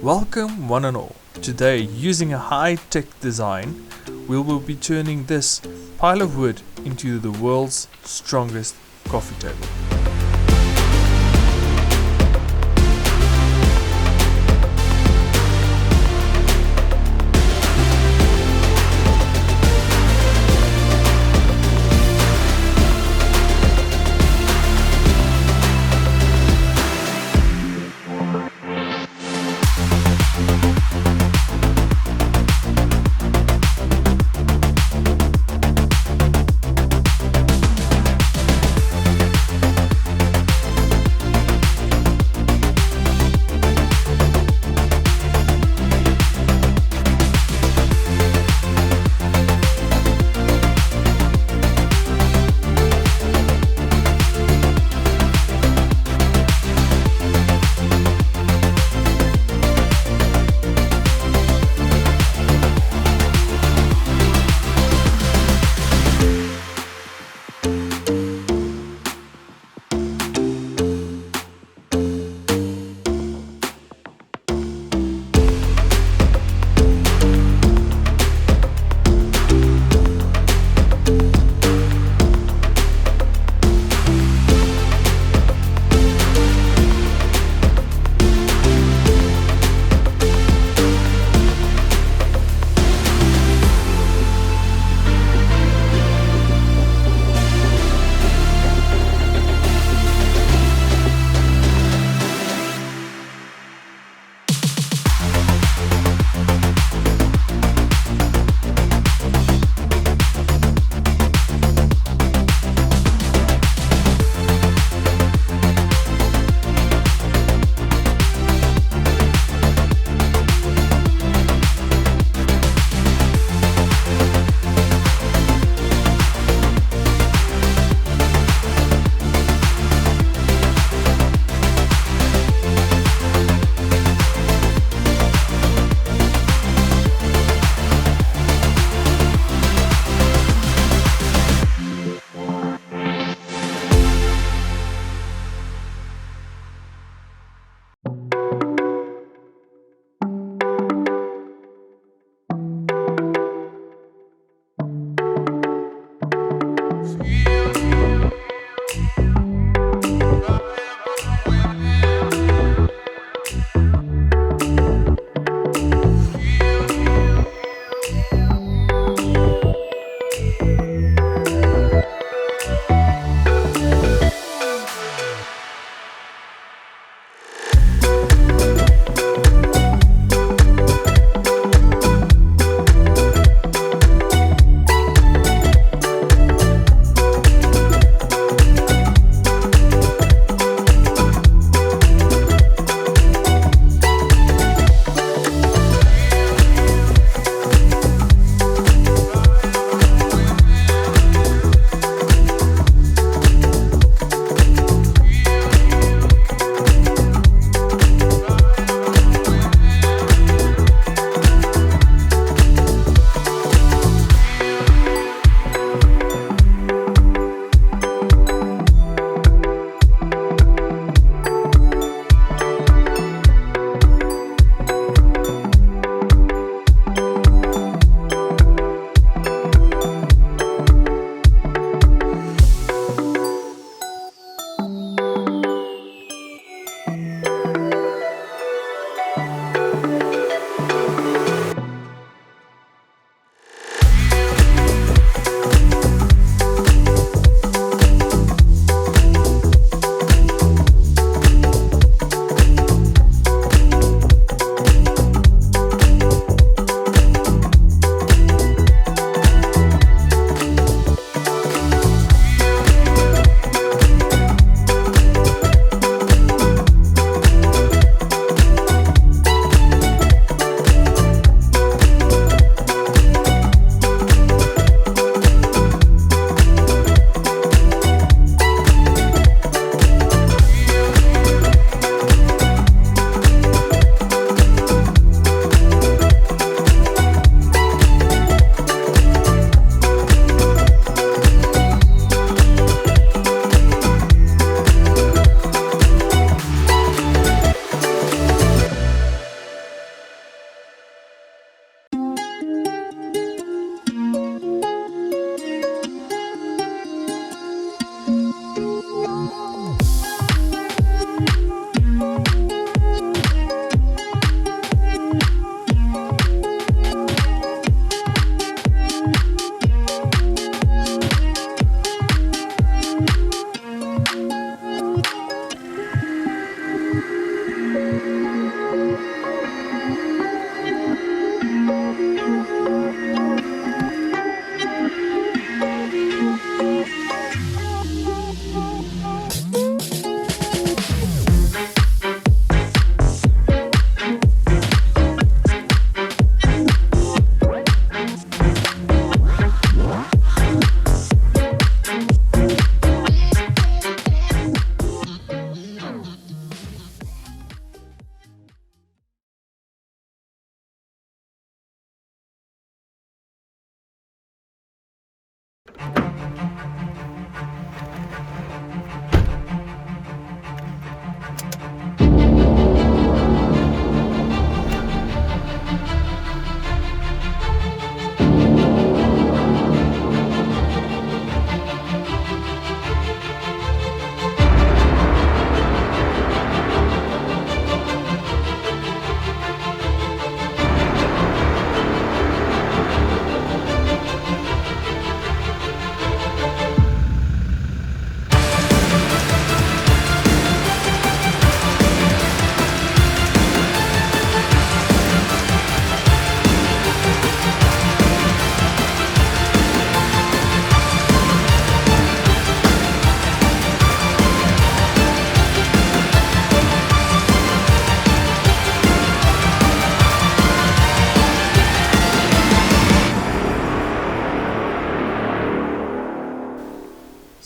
Welcome one and all. Today, using a high-tech design, we will be turning this pile of wood into the world's strongest coffee table.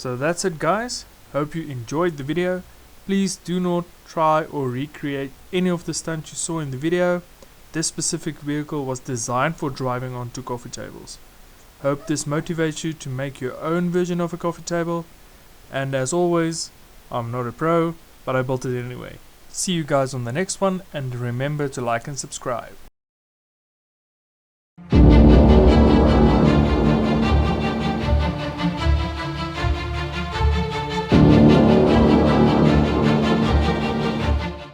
So that's it guys, hope you enjoyed the video. Please do not try or recreate any of the stunts you saw in the video. This specific vehicle was designed for driving onto coffee tables. Hope this motivates you to make your own version of a coffee table. And as always, I'm not a pro, but I built it anyway. See you guys on the next one, and remember to like and subscribe.